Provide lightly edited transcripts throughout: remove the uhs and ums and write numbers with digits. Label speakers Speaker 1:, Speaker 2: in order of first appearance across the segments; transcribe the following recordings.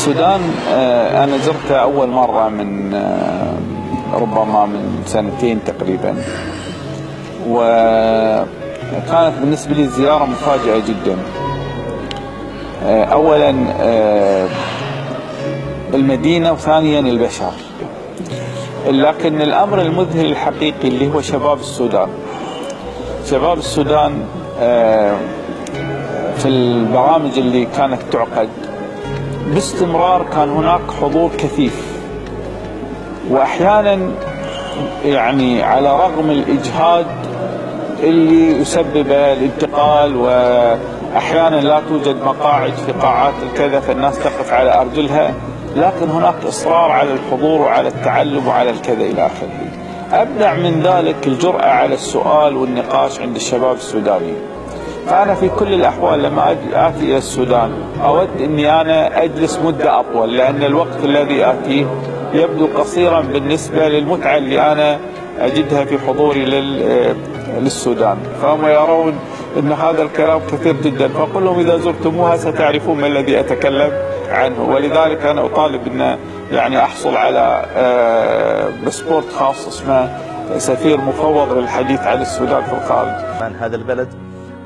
Speaker 1: السودان أنا زرتها أول مرة من ربما من سنتين تقريبا، وكانت بالنسبة لي زيارة مفاجئة جدا. أولا المدينة، وثانيا البشر. لكن الأمر المذهل الحقيقي اللي هو شباب السودان. شباب السودان في البرامج اللي كانت تعقد باستمرار كان هناك حضور كثيف، وأحيانا يعني على رغم الإجهاد اللي يسبب الانتقال، وأحيانا لا توجد مقاعد في قاعات الكذا فالناس تقف على أرجلها، لكن هناك إصرار على الحضور وعلى التعلم وعلى الكذا إلى آخره. أبدع من ذلك الجرأة على السؤال والنقاش عند الشباب السوداني. فأنا في كل الأحوال لما آتي إلى السودان أود أني أنا أجلس مدة أطول، لأن الوقت الذي آتيه يبدو قصيرا بالنسبة للمتعة اللي أنا أجدها في حضوري للسودان. فهم يرون أن هذا الكلام كثير جدا، فأقول لهم إذا زرتموها ستعرفون ما الذي أتكلم عنه. ولذلك أنا أطالب أن يعني أحصل على باسبورت خاص اسمه سفير مفوض للحديث عن السودان في الخارج.
Speaker 2: عن هذا البلد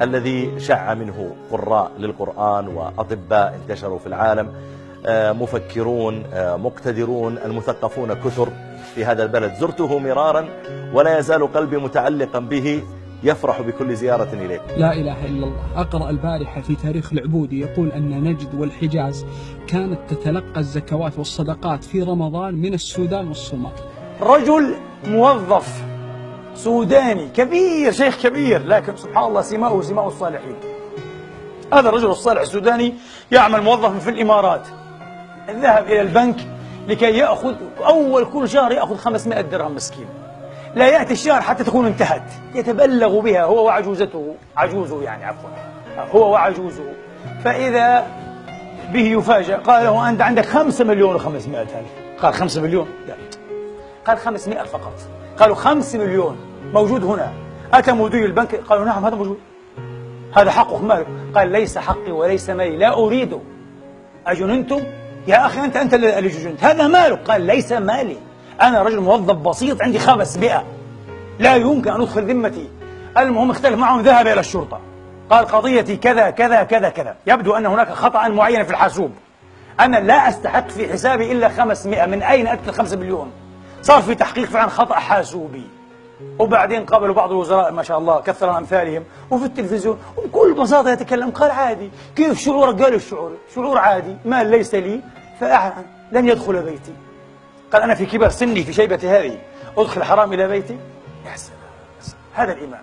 Speaker 2: الذي شع منه قراء للقرآن وأطباء انتشروا في العالم، مفكرون مقتدرون، المثقفون كثر في هذا البلد. زرته مرارا ولا يزال قلبي متعلقا به، يفرح بكل زيارة إليه.
Speaker 3: لا إله إلا الله. أقرأ البارحة في تاريخ العبودي يقول أن نجد والحجاز كانت تتلقى الزكوات والصدقات في رمضان من السودان والصومال.
Speaker 4: رجل موظف سوداني كبير، شيخ كبير، لكن سبحان الله سماؤه سماء الصالحين. هذا الرجل الصالح السوداني يعمل موظفا في الإمارات، ذهب إلى البنك لكي يأخذ أول كل شهر يأخذ 500 درهم مسكين. لا يأتي الشهر حتى تكون انتهت، يتبلغ بها هو وعجوزته، عجوزه يعني عفوا، هو وعجوزه. فإذا به يفاجأ، قال له أنت عندك 5 مليون و500 ألف. قال 5 مليون؟ لا، قال 500 فقط. قالوا 5 مليون موجود هنا. أتى مدير البنك، قالوا نعم هذا موجود، هذا حقك مالك. قال ليس حقي وليس مالي، لا أريده. أجننتم؟ يا أخي أنت اللي جننت، هذا مالك. قال ليس مالي، أنا رجل موظف بسيط عندي 500، لا يمكن أن أدخل ذمتي. المهم اختلف معهم، ذهب إلى الشرطة، قال قضيتي كذا كذا كذا كذا، يبدو أن هناك خطأ معين في الحاسوب، أنا لا أستحق في حسابي إلا 500، من أين أتت 5 مليون؟ صار في تحقيق فعلا خطأ حاسوبي. وبعدين قابلوا بعض الوزراء ما شاء الله كثر أمثالهم، وفي التلفزيون وبكل بساطة يتكلم. قال عادي، كيف شعورك؟ قال شعور عادي، مال ليس لي فأعلن لن يدخل بيتي. قال أنا في كبر سني في شيبة هذه أدخل حرام إلى بيتي؟ يا سلام، هذا الإيمان.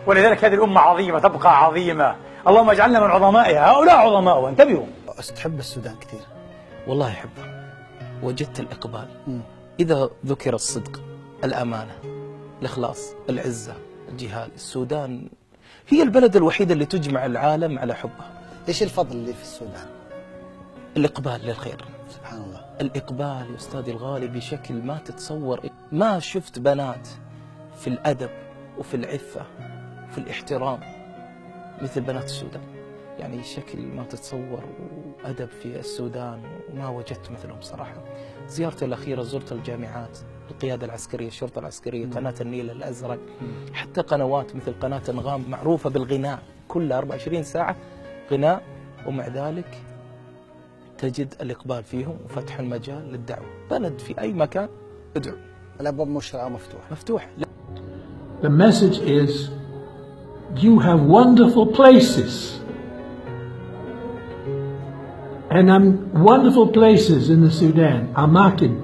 Speaker 4: ولذلك هذه الأمة عظيمة، تبقى عظيمة. اللهم اجعلنا من عظمائها، هؤلاء عظماء، وانتبهوا.
Speaker 5: تحب السودان كثير؟ والله أحبها. وجدت الإقبال إذا ذكر الصدق، الأمانة، الإخلاص، العزة، الجهاد. السودان هي البلد الوحيدة اللي تجمع العالم على حبها.
Speaker 6: إيش الفضل اللي في السودان؟
Speaker 5: الإقبال للخير،
Speaker 6: سبحان الله.
Speaker 5: الإقبال يا أستاذي الغالي بشكل ما تتصور. ما شفت بنات في الأدب وفي العفة وفي الاحترام مثل بنات السودان، يعني شكل ما تتصور، وأدب في السودان وما وجدت مثلهم صراحة. زيارتي الأخيرة زرت الجامعات، القيادة العسكرية، الشرطة العسكرية، قناة النيل الأزرق، حتى قنوات مثل قناة أنغام معروفة بالغناء، كلها 24 ساعة غناء، ومع ذلك تجد الإقبال فيهم وفتح المجال للدعوة. بلد في أي مكان ادعو،
Speaker 6: الأبواب مشرعة مفتوحة.
Speaker 7: The message is you have wonderful places, and wonderful places in the Sudan, Amakin,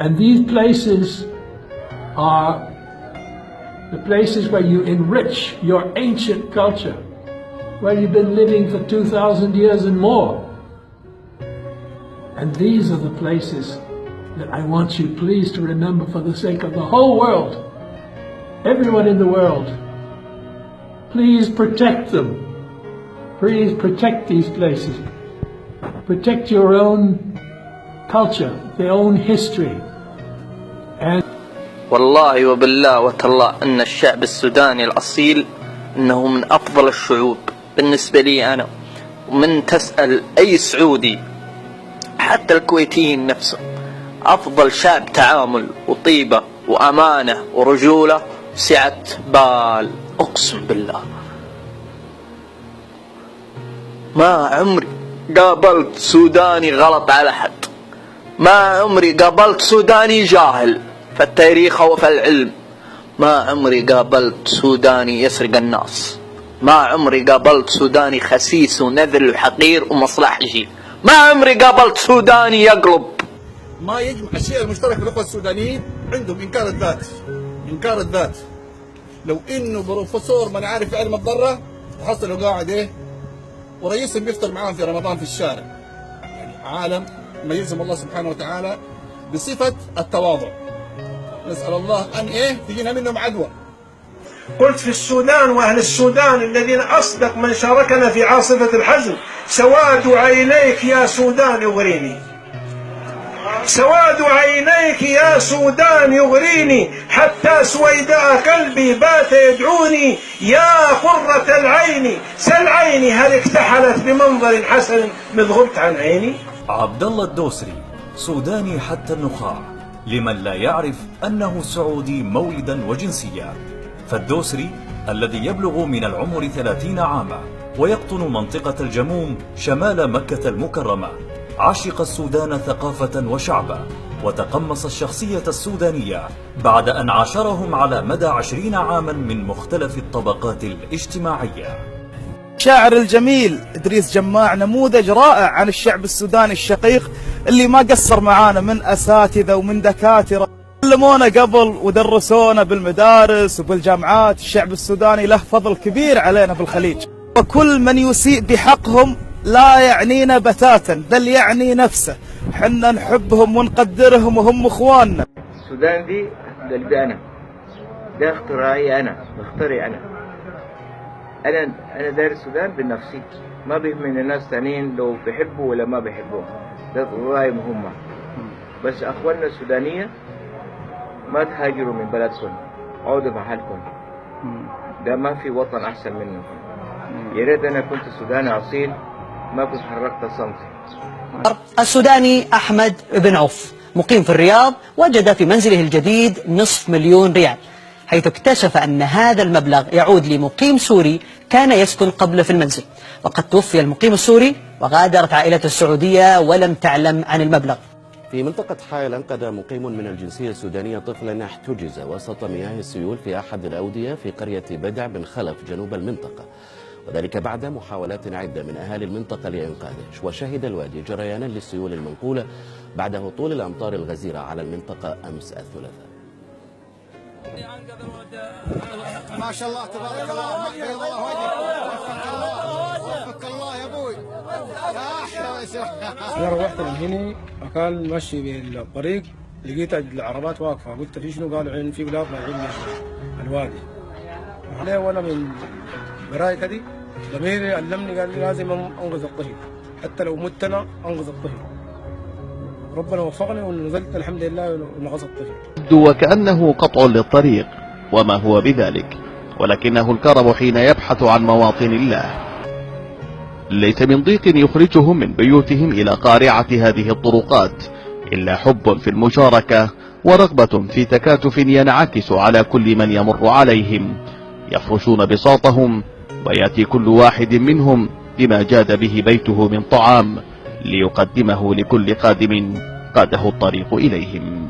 Speaker 7: and these places are the places where you enrich your ancient culture, where you've been living for 2,000 years and more. And these are the places that I want you please to remember for the sake of the whole world, everyone in the world. Please protect them. Please protect these places. Protect your own culture, their own history. And
Speaker 8: والله وبالله وتالله أن الشعب السوداني الأصيل أنه من أفضل الشعوب بالنسبة لي أنا. ومن تسأل أي سعودي حتى الكويتيين نفسهم أفضل شعب تعامل وطيبة وأمانة ورجولة سعة بال، أقسم بالله. ما عمري قابلت سوداني غلط على حد، ما عمري قابلت سوداني جاهل في التاريخ أو في العلم، ما عمري قابلت سوداني يسرق الناس، ما عمري قابلت سوداني خسيس ونذل وحقير ومصلحجي، ما عمري قابلت سوداني يقلب.
Speaker 9: ما يجمع الشيء المشترك في الأخوة السودانيين عندهم إنكار الذات. إنكار الذات. لو إنه بروفيسور ما عارف علم الذرة تحصلوا قاعد إيه ورئيسهم بيفطر معاهم في رمضان في الشارع. يعني عالم ميزهم الله سبحانه وتعالى بصفة التواضع. نسأل الله أن إيه تجينا منهم عدوى.
Speaker 10: قلت في السودان وأهل السودان الذين أصدق من شاركنا في عاصفة الحزن: سواد عينيك يا سودان يغريني، سواد عينيك يا سودان يغريني، حتى سويداء قلبي بات يدعوني، يا قرة العين سل عيني هل اكتحلت بمنظر حسن مذ غبت عن عيني.
Speaker 11: عبد الله الدوسري سوداني حتى النخاع، لمن لا يعرف أنه سعودي مولدا وجنسيا. فالدوسري الذي يبلغ من العمر 30 عاما ويقطن منطقة الجموم شمال مكة المكرمة، عشق السودان ثقافة وشعبا، وتقمص الشخصية السودانية بعد أن عاشرهم على مدى 20 عاما من مختلف الطبقات الاجتماعية.
Speaker 12: شاعر الجميل إدريس جماع نموذج رائع عن الشعب السوداني الشقيق اللي ما قصر معانا من أساتذة ومن دكاترة علمونا قبل ودرسونا بالمدارس وبالجامعات. الشعب السوداني له فضل كبير علينا في الخليج، وكل من يسيء بحقهم لا يعنينا بتاتا بل يعني نفسه. حنا نحبهم ونقدرهم وهم اخواننا.
Speaker 13: السودان دي قلبي انا، ده اختراعي انا، بخترع انا داير السودان بنفسي، ما بيهمني الناس ثانيين لو بيحبوا ولا ما بيحبوا، ده رأيهم هم. بس اخواننا السودانية ما تهاجروا من بلدكم، عودوا محلكم، ده ما في وطن احسن منه. يا ريت انا كنت سوداني اصيل ما كنت حركت صمتي.
Speaker 14: السوداني أحمد بن عوف مقيم في الرياض وجد في منزله الجديد $500,000 حيث اكتشف أن هذا المبلغ يعود لمقيم سوري كان يسكن قبل في المنزل. وقد توفي المقيم السوري وغادرت عائلته السعودية ولم تعلم عن المبلغ.
Speaker 15: في منطقة حائل أنقذ مقيم من الجنسية السودانية طفلا احتجز وسط مياه السيول في أحد الأودية في قرية بدع بن خلف جنوب المنطقة، وذلك بعد محاولات عدة من أهالي المنطقة لإنقاذه. وشهد الوادي جريانا للسيول المنقولة بعد هطول الأمطار الغزيرة على المنطقة أمس الثلاثاء.
Speaker 6: ما شاء الله تبارك الله، بيض الله وجهك، وفقك الله يا ابوي.
Speaker 16: انا روحت من هنا وكان ماشي بالطريق لقيت العربات واقفه، قلت في شنو؟ قالوا عين في بلاد رايحين الوادي. عليه وانا من براي كذي ضميري علمني قال لي لازم انقذ الطفل، حتى لو مت انا انقذ الطفل. ربنا وفقني ونزلت الحمد لله ونقذ الطفل.
Speaker 17: وكأنه قطع للطريق وما هو بذلك، ولكنه الكرم حين يبحث عن مواطن الله. ليس من ضيق يخرجهم من بيوتهم إلى قارعة هذه الطرقات، إلا حب في المشاركة ورغبة في تكاتف ينعكس على كل من يمر عليهم. يفرشون بساطهم ويأتي كل واحد منهم بما جاد به بيته من طعام ليقدمه لكل قادم قاده الطريق إليهم.